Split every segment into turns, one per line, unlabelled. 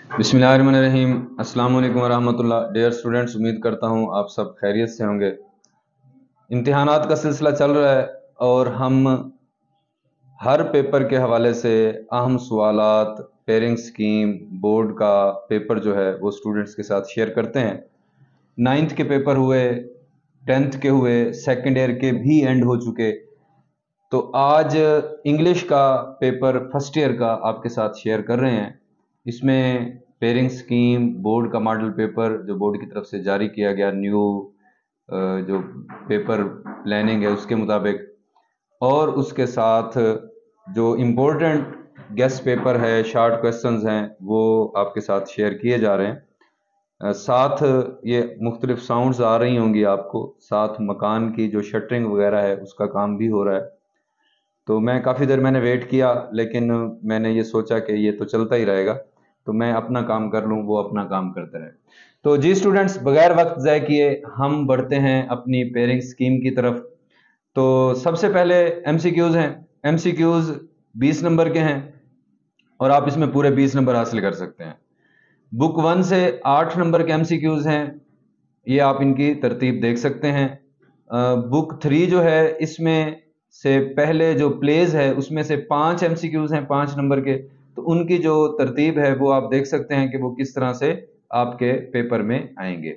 बिस्मिल्लाहिर्रहमानिर्रहीम। अस्सलाम वालेकुम वरहमतुल्लाह। डियर स्टूडेंट्स, उम्मीद करता हूँ आप सब खैरियत से होंगे। इम्तिहानात का सिलसिला चल रहा है और हम हर पेपर के हवाले से अहम सवालात, पेयरिंग स्कीम, बोर्ड का पेपर जो है वो स्टूडेंट्स के साथ शेयर करते हैं। 9th के पेपर हुए, 10th के हुए, सेकेंड ईयर के भी एंड हो चुके। तो आज इंग्लिश का पेपर फर्स्ट ईयर का आपके साथ शेयर कर रहे हैं। इसमें पेयरिंग स्कीम, बोर्ड का मॉडल पेपर जो बोर्ड की तरफ से जारी किया गया, न्यू जो पेपर प्लानिंग है उसके मुताबिक, और उसके साथ जो इम्पोर्टेंट गेस्ट पेपर है, शॉर्ट क्वेश्चंस हैं, वो आपके साथ शेयर किए जा रहे हैं। साथ ये मुख्तलिफ साउंड्स आ रही होंगी आपको, साथ मकान की जो शटरिंग वगैरह है उसका काम भी हो रहा है। तो मैं काफ़ी देर मैंने वेट किया, लेकिन मैंने ये सोचा कि ये तो चलता ही रहेगा, तो मैं अपना काम कर लूँ, वो अपना काम करते रहे। तो जी स्टूडेंट्स, बगैर वक्त ज़ाय किए हम बढ़ते हैं अपनी पेयरिंग स्कीम की तरफ। तो सबसे पहले एमसीक्यूज़ हैं। एमसीक्यूज़ 20 नंबर के हैं और आप इसमें पूरे 20 नंबर हासिल कर सकते हैं। बुक 1 से 8 नंबर के एमसीक्यूज़ हैं, ये आप इनकी तरतीब देख सकते हैं। बुक 3 जो है, इसमें से पहले जो प्लेज है उसमें से 5 एमसीक्यूज हैं 5 नंबर के, तो उनकी जो तरतीब है वो आप देख सकते हैं कि वो किस तरह से आपके पेपर में आएंगे।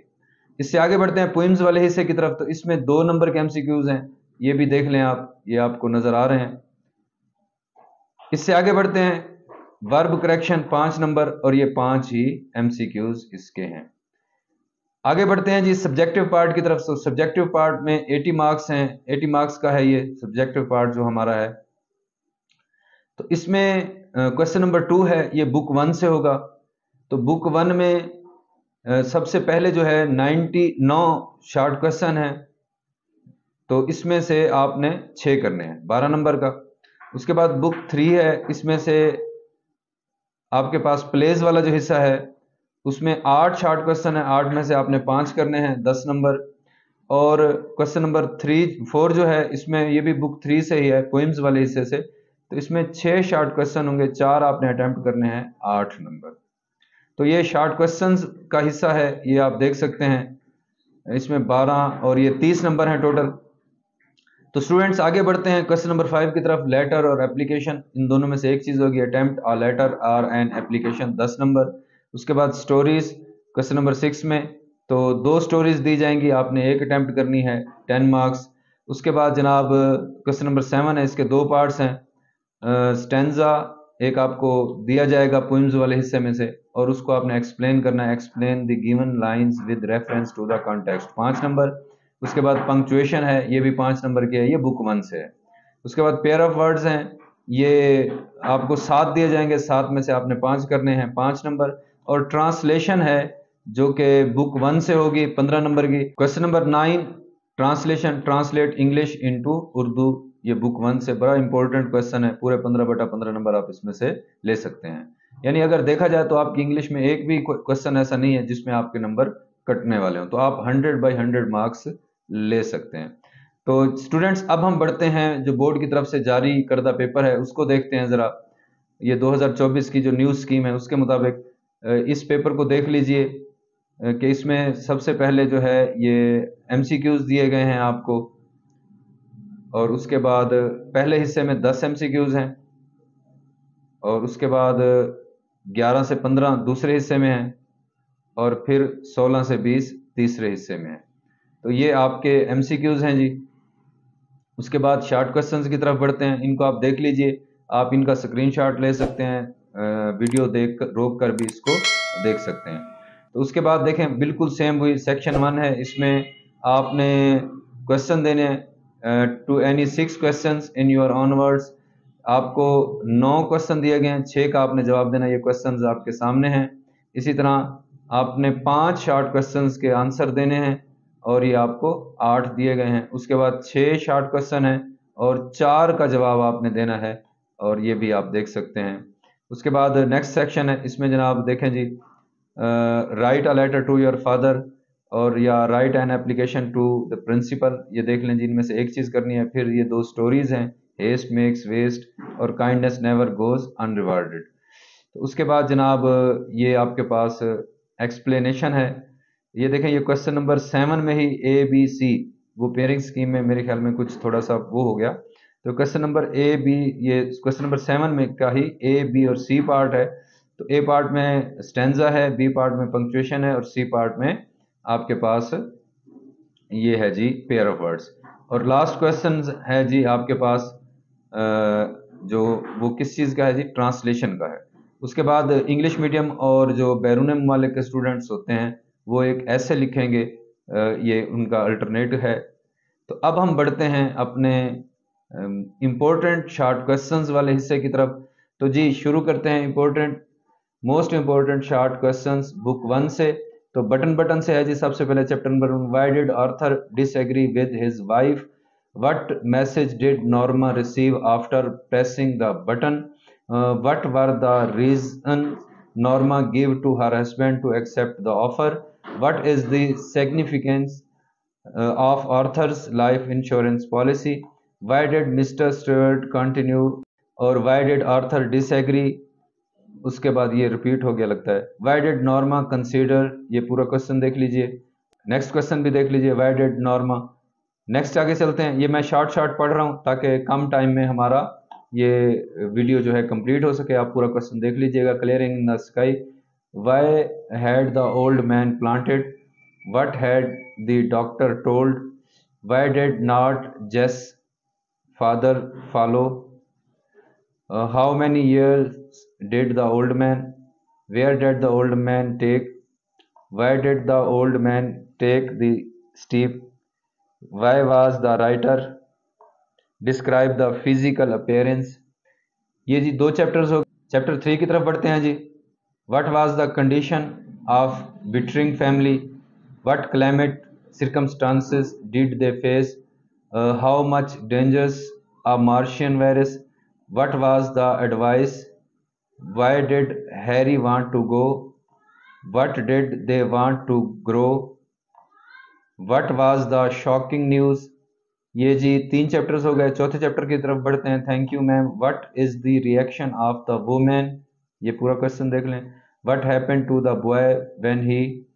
इससे आगे बढ़ते हैं पोइम्स वाले हिस्से की तरफ। तो इसमें 2 नंबर के एमसीक्यूज हैं, ये भी देख लें आप, ये आपको नजर आ रहे हैं। इससे आगे बढ़ते हैं वर्ब करेक्शन 5 नंबर, और ये 5 ही एमसीक्यूज इसके हैं। आगे बढ़ते हैं जी सब्जेक्टिव पार्ट की तरफ। सब्जेक्टिव पार्ट में 80 मार्क्स हैं, 80 मार्क्स का है ये सब्जेक्टिव पार्ट जो हमारा है। तो इसमें क्वेश्चन नंबर 2 है, ये बुक 1 से होगा। तो बुक 1 में सबसे पहले जो है 99 शॉर्ट क्वेश्चन है, तो इसमें से आपने 6 करने हैं 12 नंबर का। उसके बाद बुक 3 है, इसमें से आपके पास प्लेस वाला जो हिस्सा है उसमें 8 शॉर्ट क्वेश्चन है, 8 में से आपने 5 करने हैं 10 नंबर। और क्वेश्चन नंबर 4 जो है, इसमें ये भी बुक 3 से ही है, पोइम्स वाले हिस्से से। तो इसमें 6 शॉर्ट क्वेश्चन होंगे, 4 आपने अटेम्प्ट करने हैं, 8 नंबर। तो ये शॉर्ट क्वेश्चंस का हिस्सा है, ये आप देख सकते हैं। इसमें 12 और ये 30 नंबर हैं टोटल। तो स्टूडेंट्स आगे बढ़ते हैं क्वेश्चन नंबर 5 की तरफ। लेटर और एप्लीकेशन, इन दोनों में से एक चीज होगी, अटेम्प्ट आ लेटर और एन एप्लीकेशन, 10 नंबर। उसके बाद स्टोरीज क्वेश्चन नंबर 6 में, तो 2 स्टोरीज दी जाएंगी, आपने एक अटेम्प्ट करनी है, 10 मार्क्स। उसके बाद जनाब क्वेश्चन नंबर 7 है, इसके 2 पार्ट्स हैं। स्टेंजा एक आपको दिया जाएगा पोइम्स वाले हिस्से में से, और उसको आपने एक्सप्लेन करना है, explain the given lines with reference to the context, 5 number. उसके बाद पंक्चुएशन है, ये भी 5 नंबर के है, ये बुक 1 से है। उसके बाद पेयर ऑफ वर्ड्स हैं, ये आपको 7 दिए जाएंगे, 7 में से आपने 5 करने हैं, 5 नंबर। और ट्रांसलेशन है जो कि बुक 1 से होगी, 15 नंबर की। Question number 9, translation, translate English into Urdu, ये बुक 1 से बड़ा इंपॉर्टेंट क्वेश्चन है, पूरे 15/15 नंबर आप इसमें से ले सकते हैं। यानी अगर देखा जाए तो आपकी इंग्लिश में एक भी क्वेश्चन ऐसा नहीं है जिसमें आपके नंबर कटने वाले हो, तो आप 100/100 मार्क्स ले सकते हैं। तो स्टूडेंट्स, अब हम बढ़ते हैं जो बोर्ड की तरफ से जारी करदा पेपर है उसको देखते हैं ज़रा। ये 2024 की जो न्यूज़ स्कीम है उसके मुताबिक इस पेपर को देख लीजिए कि इसमें सबसे पहले जो है ये एमसीक्यूज दिए गए हैं आपको, और उसके बाद पहले हिस्से में 10 एमसीक्यूज हैं, और उसके बाद 11 से 15 दूसरे हिस्से में हैं, और फिर 16 से 20 तीसरे हिस्से में हैं। तो ये आपके एमसीक्यूज हैं जी। उसके बाद शॉर्ट क्वेश्चंस की तरफ बढ़ते हैं, इनको आप देख लीजिए, आप इनका स्क्रीनशॉट ले सकते हैं, वीडियो देख कर रोक कर भी इसको देख सकते हैं। तो उसके बाद देखें, बिल्कुल सेम हुई सेक्शन 1 है, इसमें आपने क्वेश्चन देने to any 6 questions in your own words. आपको 9 क्वेश्चन दिए गए हैं, 6 का आपने जवाब देना, ये क्वेश्चंस आपके सामने हैं। इसी तरह आपने 5 शॉर्ट क्वेश्चंस के आंसर देने हैं, और ये आपको 8 दिए गए हैं। उसके बाद 6 शॉर्ट क्वेश्चन हैं और 4 का जवाब आपने देना है, और ये भी आप देख सकते हैं। उसके बाद नेक्स्ट सेक्शन है, इसमें जनाब देखें जी, write a letter to your father, और या write an application to the principal, ये देख लें जी, इनमें से एक चीज़ करनी है। फिर ये 2 स्टोरीज हैं, हेस्ट मेक्स वेस्ट और काइंडनेस नेवर गोज अनरिवार्डेड। तो उसके बाद जनाब ये आपके पास एक्सप्लेनेशन है। ये देखें, ये क्वेश्चन नंबर 7 में ही ए बी सी, वो पेयरिंग स्कीम में मेरे ख्याल में कुछ थोड़ा सा वो हो गया। तो क्वेश्चन नंबर ए बी, ये क्वेश्चन नंबर 7 में का ही ए बी और सी पार्ट है। तो ए पार्ट में स्टेंजा है, बी पार्ट में पंक्चुएशन है और सी पार्ट में आपके पास ये है जी पेयर ऑफ वर्ड्स। और लास्ट क्वेश्चन है जी आपके पास जो वो किस चीज़ का है जी, ट्रांसलेशन का है। उसके बाद इंग्लिश मीडियम और जो बैरून ममालिक के स्टूडेंट्स होते हैं वो एक ऐसे लिखेंगे, ये उनका अल्टरनेटिव है। तो अब हम बढ़ते हैं अपने इम्पोर्टेंट शॉर्ट क्वेश्चंस वाले हिस्से की तरफ। तो जी शुरू करते हैं important most important short questions book 1 से। तो बटन से है जी सबसे पहले chapter number 1, why did Arthur disagree with his wife, what message did Norma receive after pressing the button, what were the reason Norma give to her husband to accept the offer, what is the significance of Arthur's life insurance policy, why did Mr. Stewart continue, और why did Arthur disagree, उसके बाद ये repeat हो गया लगता है, why did Norma consider, ये पूरा क्वेश्चन देख लीजिए, नेक्स्ट क्वेश्चन भी देख लीजिए, why did Norma। नेक्स्ट आगे चलते हैं, ये मैं शॉर्ट पढ़ रहा हूँ ताकि कम टाइम में हमारा ये वीडियो जो है कंप्लीट हो सके। आप पूरा क्वेश्चन देख लीजिएगा। Clearing in the sky, why had the old man planted, what had the doctor told, why did not Jess' father follow, how many years did the old man, where did the old man take, why did the old man take the steep, why was the writer, describe the physical appearance। ये जी दो chapters हो। Chapter 3 की तरफ बढ़ते हैं जी। What was the condition of Bittering family? What climate circumstances did they face? How much dangerous a Martian virus? What was the advice? Why did Harry want to go? What did they want to grow? What was the shocking news? ये जी 3 chapters हो गए। चौथे chapter की तरफ बढ़ते हैं। Thank you ma'am. What is the reaction of the women, ये पूरा क्वेश्चन देख लें। What happened to the boy when he,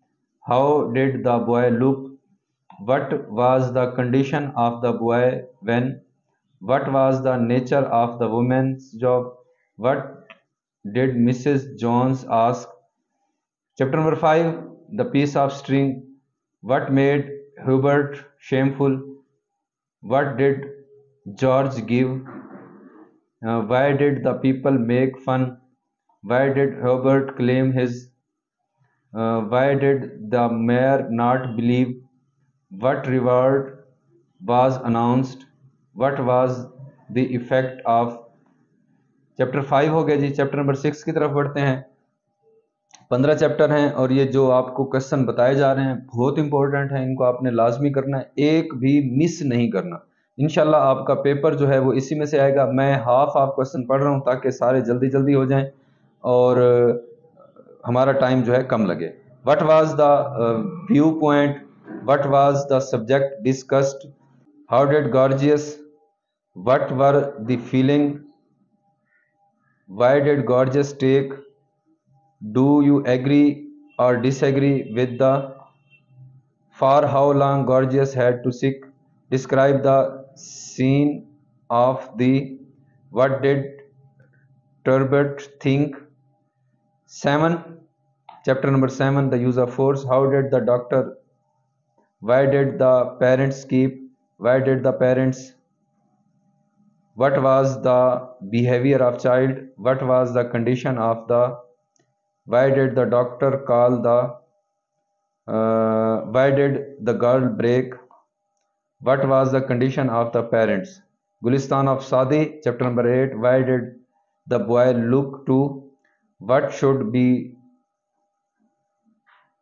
how did the boy look, what was the condition of the boy when, what was the nature of the women's job, what did Mrs Jones ask. Chapter number 5, the piece of string, what made Hubert shameful, what did George give, why did the people make fun, why did Herbert claim his, why did the mayor not believe, what reward was announced, what was the effect of। Chapter 5 हो गया जी। Chapter number 6 की तरफ बढ़ते हैं। 15 chapter हैं और ये जो आपको क्वेश्चन बताए जा रहे हैं बहुत इंपॉर्टेंट हैं, इनको आपने लाजमी करना है, एक भी मिस नहीं करना। इंशाल्लाह आपका पेपर जो है वो इसी में से आएगा। मैं हाफ क्वेश्चन पढ़ रहा हूँ ताकि सारे जल्दी जल्दी हो जाएं और हमारा टाइम जो है कम लगे। What was the view point, what was the subject discussed, how did gorgeous, what were the feeling, why did gorgeous take, do you agree or disagree with the, for how long Gorgias had to seek, describe the scene of the, what did Turbot think। 7, chapter number 7, the use of force, how did the doctor, why did the parents keep, why did the parents, what was the behavior of child, what was the condition of the, why did the doctor call the, why did the girl break, what was the condition of the parents। Gulistan of Saadi, chapter number 8, why did the boy look to, what should be,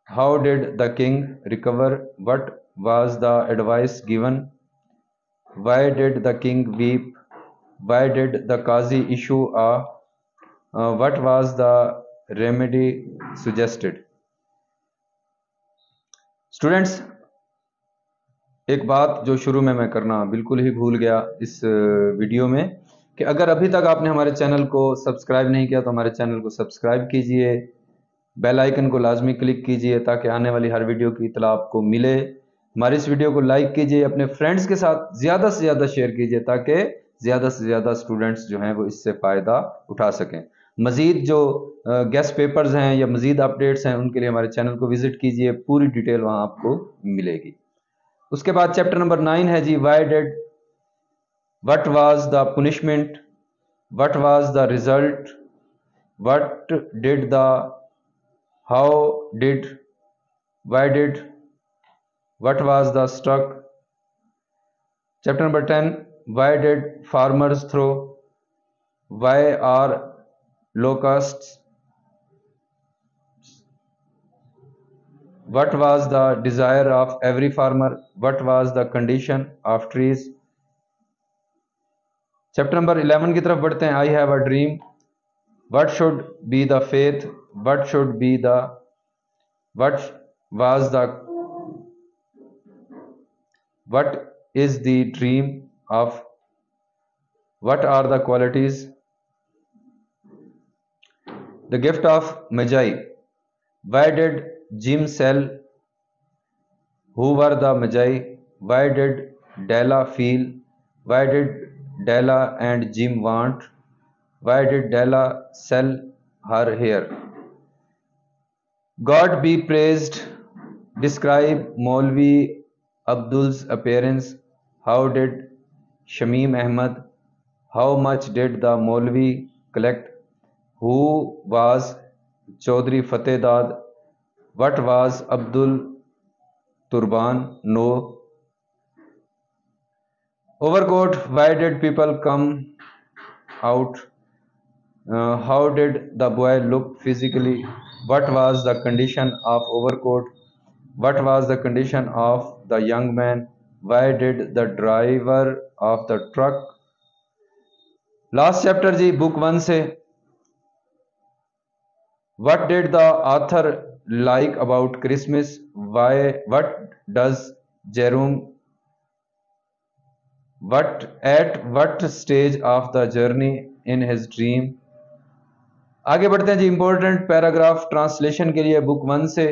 how did the king recover, what was the advice given, why did the king weep, why did the Qazi issue a, what was the remedy suggested। Students, एक बात जो शुरू में मैं करना बिल्कुल ही भूल गया इस वीडियो में, कि अगर अभी तक आपने हमारे चैनल को सब्सक्राइब नहीं किया तो हमारे चैनल को सब्सक्राइब कीजिए, बेल आइकन को लाजमी क्लिक कीजिए ताकि आने वाली हर वीडियो की इतला आपको मिले। हमारी इस वीडियो को लाइक कीजिए, अपने फ्रेंड्स के साथ ज़्यादा से ज़्यादा शेयर कीजिए ताकि ज़्यादा से ज़्यादा स्टूडेंट्स जो हैं वो इससे फ़ायदा उठा सकें। मज़ीद जो गेस्ट पेपर्स हैं या मज़ीद अपडेट्स हैं उनके लिए हमारे चैनल को विज़िट कीजिए, पूरी डिटेल वहाँ आपको मिलेगी। उसके बाद चैप्टर नंबर 9 है जी, why did, what was the punishment, what was the result, what did the, how did, why did, what was the struck. Chapter number 10, why did farmers throw, why are locusts, what was the desire of every farmer, what was the condition of trees। Chapter number 11 की तरफ बढ़ते हैं, I have a dream, what should be the faith, what should be the, what was the, what is the dream of, what are the qualities। the gift of Magi, why did Jim sell, who were the Magi, why did Della feel, why did Della and Jim want, why did Della sell her hair। God be praised, describe Maulvi Abdul's appearance, how did Shamim Ahmad, how much did the Maulvi collect, who was Chaudhry Fateh Dad, what was Abdul Turban, no। overcoat, why did people come out, how did the boy look physically, what was the condition of overcoat, what was the condition of the young man, why did the driver of the truck। Last chapter जी book 1 से, what did the author like about Christmas, why, what does Jerome, what at what stage of the journey in his dream। आगे बढ़ते हैं जी, important paragraph translation के लिए book 1 से,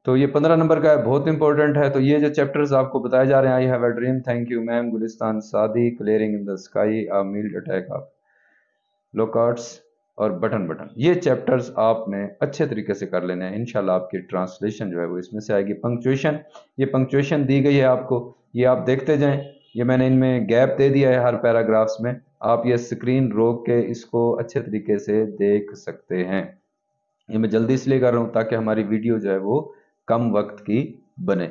तो ये 15 नंबर का है, बहुत इंपॉर्टेंट है। तो ये जो चैप्टर्स आपको बताए जा रहे हैं, I have a dream, thank you ma'am, Gulistan Saadi, clearing in the sky, a mild attack of locusts और बटन, ये चैप्टर्स आपने अच्छे तरीके से कर लेने हैं। इंशाल्लाह आपकी ट्रांसलेशन जो है वो इसमें से आएगी। पंक्चुएशन, ये पंक्चुएशन दी गई है आपको, ये आप देखते जाएं, ये मैंने इनमें गैप दे दिया है हर पैराग्राफ्स में, आप ये स्क्रीन रोक के इसको अच्छे तरीके से देख सकते हैं। ये मैं जल्दी इसलिए कर रहा हूँ ताकि हमारी वीडियो जो है वो कम वक्त की बने।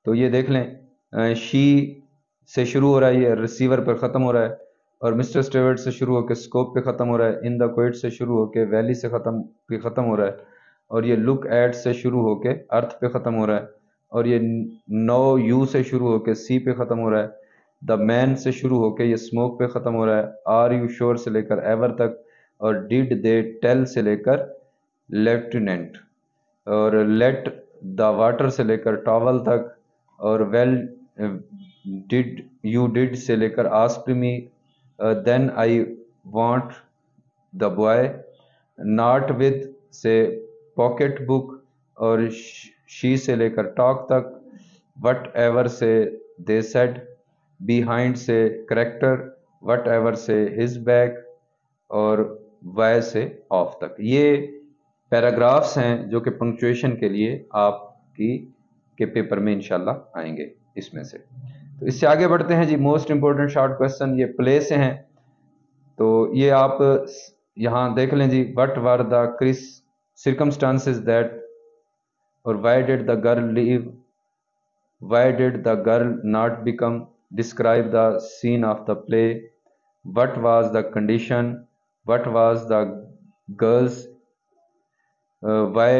तो ये देख लें, शी से शुरू हो रहा है, ये रिसीवर पर ख़त्म हो रहा है, और मिस्टर स्टेवर्ट से शुरू होकर स्कोप पे ख़त्म हो रहा है, इन द क्वेट से शुरू होकर वैली से ख़त्म हो रहा है, और ये लुक एट से शुरू होकर अर्थ पे ख़त्म हो रहा है, और ये नो यू से शुरू होकर सी पे ख़त्म हो रहा है, द मैन से शुरू होकर ये स्मोक पे ख़त्म हो रहा है, आर यू श्योर से लेकर एवर तक, और डिड दे टेल से लेकर लेफ्टिनेंट, और लेट द वाटर से लेकर टॉवल तक, और वेल डिड यू डिड से लेकर asked me, then I want the boy, not with से पॉकेट बुक, और शी से लेकर टॉक तक, वट एवर से दे सेड, बिहाइंड से करेक्टर, वट एवर से हिज बैक, और वाई से ऑफ तक। ये पैराग्राफ्स हैं जो कि पंक्चुएशन के लिए आपकी के पेपर में इंशाल्लाह आएंगे इसमें से। तो इससे आगे बढ़ते हैं जी, मोस्ट इंपॉर्टेंट शॉर्ट क्वेश्चन ये प्ले से हैं, तो ये आप यहाँ देख लें जी, what were the crisis circumstances that, और why did the girl leave, why did the girl not become, describe the scene of the play, what was the condition, what was the girl's, why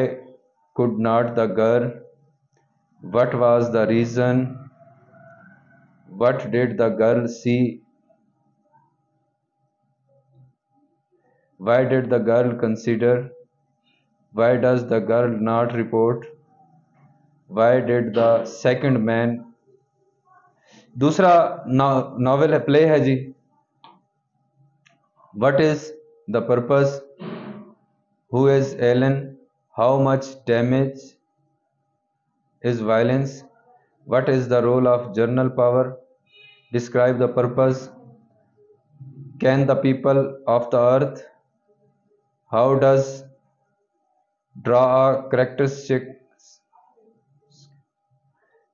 could not the girl, what was the reason, what did the girl see, why did the girl consider, why does the girl not report, why did the second man। दूसरा novel है, play है जी, What is the purpose? Who is Ellen? How much damage is violence? What is the role of journal power? Describe the purpose. Can the people of the earth? How does draw a characteristic?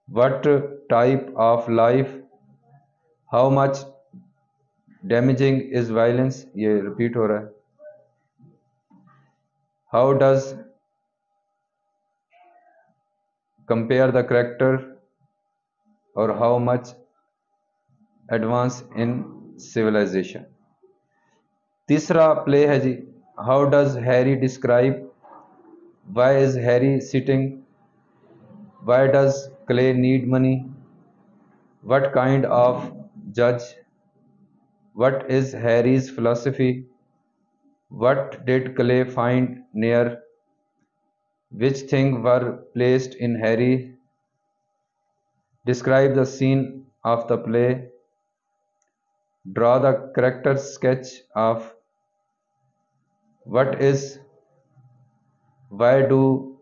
What type of life? How much damaging is violence? ये repeat हो रहा है. How does compare the character or how much advance in civilization? तीसरा play है जी. How does Harry describe? Why is Harry sitting? Why does Clay need money? What kind of judge? What is Harry's philosophy? What did Clay find near? Which things were placed in Harry? Describe the scene of the play. Draw the character sketch of what is, why do,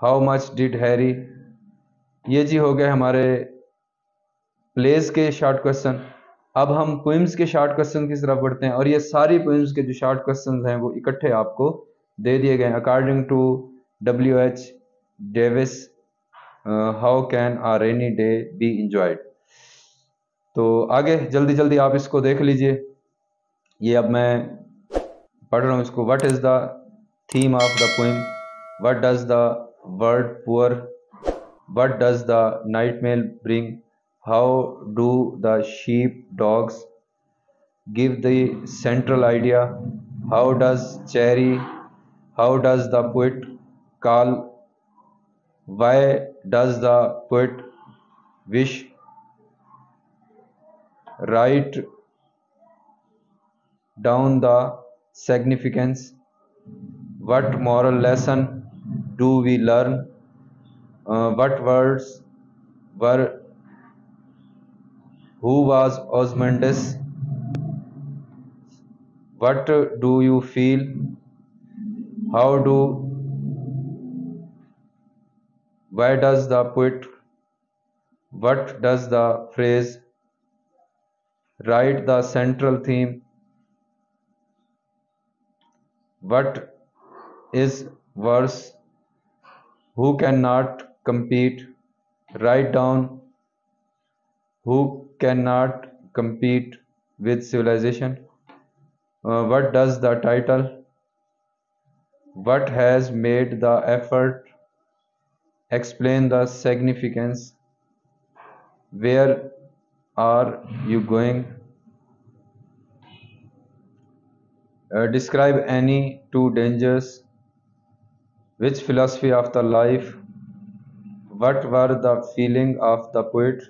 how much did Harry. ये जी हो गए हमारे place के short question. अब हम poems के short question की तरफ बढ़ते हैं और ये सारी पोइम्स के जो शॉर्ट क्वेश्चन हैं वो इकट्ठे आपको दे दिए गए हैं. According to W.H. Davies, how can a rainy day be enjoyed. तो आगे जल्दी जल्दी आप इसको देख लीजिए. ये अब मैं पढ़ रहा हूँ इसको. What is the theme of the poem? What does the word poor? What does the nightmare bring? How do the sheepdogs give the central idea? How does Cherry? How does the poet call? Why does the poet wish? Write down the significance. What moral lesson do we learn? What words were? Who was Osmondus? What do you feel? How do? Why does the poet? What does the phrase? Write the central theme. What is verse? Who cannot compete? Write down. Who cannot compete with civilization? What does the title? What has made the effort? Explain the significance. Where are you going? Describe any two dangers. Which philosophy of the life? What were the feeling of the poet?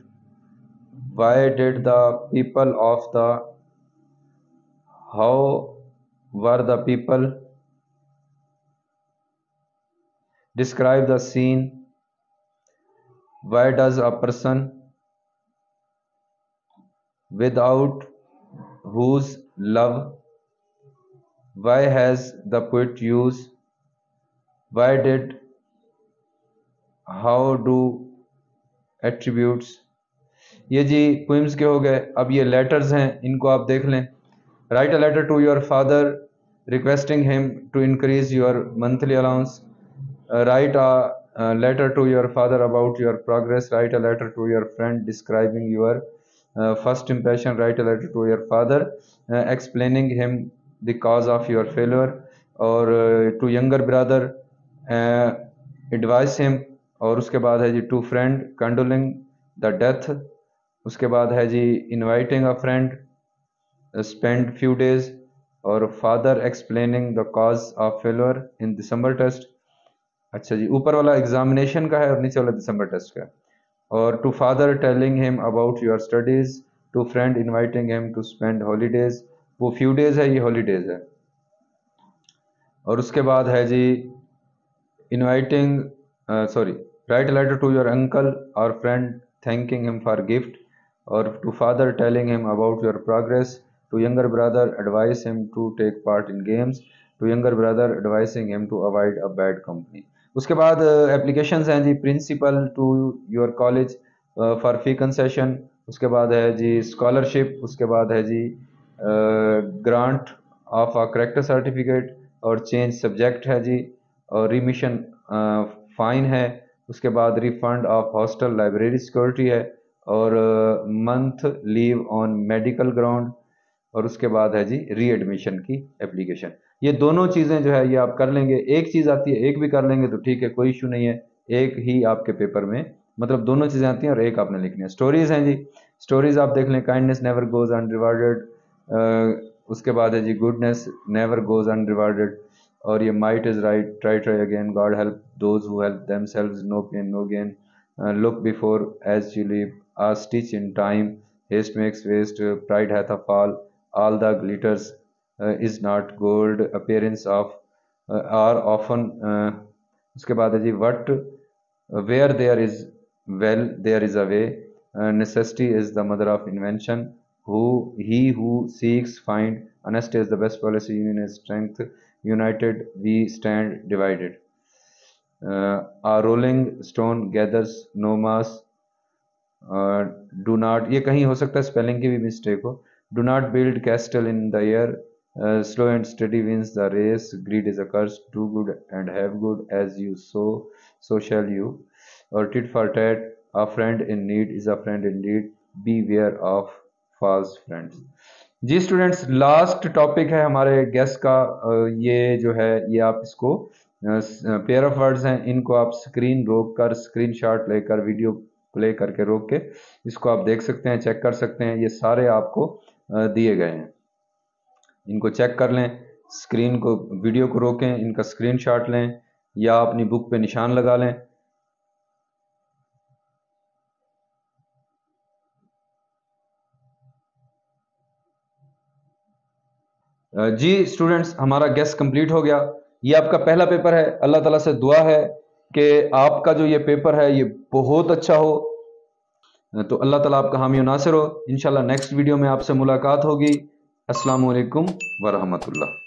Why did the people of the? How were the people? Describe the scene. Why does a person without whose love? Why has the poet used? Why did? How do attributes? ये जी poems के हो गए. अब ये letters हैं, इनको आप देख लें. Write a letter to your father requesting him to increase your monthly allowance. Write a letter to your father about your progress. Write a letter to your friend describing your first impression. Write a letter to your father explaining him the cause of your failure. और to younger brother advice him. और उसके बाद है जी to friend condoling the death. उसके बाद है जी इनवाइटिंग अ फ्रेंड स्पेंड फ्यू डेज. और father explaining the cause of failure in December test. अच्छा जी, ऊपर वाला एग्जामिनेशन का है और नीचे वाला दिसंबर टेस्ट का. और to father telling him about your studies. To friend inviting him to spend holidays. वो फ्यू डेज है, ये हॉलीडेज है. और उसके बाद है जी inviting write a letter to your uncle और friend thanking him for gift. और to father telling him about your progress. To younger brother, advise him to take part in games. To younger brother, advising him to avoid a bad company. उसके बाद applications हैं जी, principal to your college for fee concession, उसके बाद है जी scholarship, उसके बाद है जी grant of a character certificate और चेंज सब्जेक्ट है जी, और रिमिशन फाइन है, उसके बाद refund of hostel library security है, और month leave on medical ground, और उसके बाद है जी रीएडमिशन की एप्लीकेशन। ये दोनों चीज़ें जो है ये आप कर लेंगे। एक चीज़ आती है, एक भी कर लेंगे तो ठीक है, कोई इशू नहीं है। एक ही आपके पेपर में मतलब दोनों चीज़ें आती हैं और एक आपने लिखनी है। स्टोरीज़ हैं जी, स्टोरीज़ आप देख लें, काइंडनेस नेवर गोज अनरिवार्डेड, उसके बाद है जी गुडनेस नेवर गोज अनरिवार्डेड, और ये might is right, try try again, God help those who help themselves, no pain no gain, look before as you leave, a stitch in time, haste makes waste, pride hath a fall, all the glitters is not gold, appearance of are often, उसके बाद है जी what where there is well there is a way, necessity is the mother of invention, who he who seeks find, honesty is the best policy, union is strength, united we stand divided, a rolling stone gathers no mass, do not, ये कहीं हो सकता है spelling की भी mistake हो, do not build castle in the air, slow and steady wins the race, greed is a curse, do good and have good as you sow shall you, और tit for tat, a friend in need is a friend in need, be aware of false friends. जी students, last topic है हमारे guess का, ये जो है ये आप इसको पेयर ऑफ वर्ड्स हैं, इनको आप स्क्रीन रोक कर, स्क्रीनशॉट लेकर, वीडियो प्ले करके रोक के इसको आप देख सकते हैं, चेक कर सकते हैं। ये सारे आपको दिए गए हैं, इनको चेक कर लें, स्क्रीन को, वीडियो को रोकें, इनका स्क्रीनशॉट लें या अपनी बुक पे निशान लगा लें। जी स्टूडेंट्स, हमारा गेस कंप्लीट हो गया। ये आपका पहला पेपर है। अल्लाह ताला से दुआ है कि आपका जो ये पेपर है ये बहुत अच्छा हो, तो अल्लाह ताला आपका हामी और नासिर हो। इंशाल्लाह नेक्स्ट वीडियो में आपसे मुलाकात होगी। अस्सलाम वालेकुम व रहमतुल्लाह।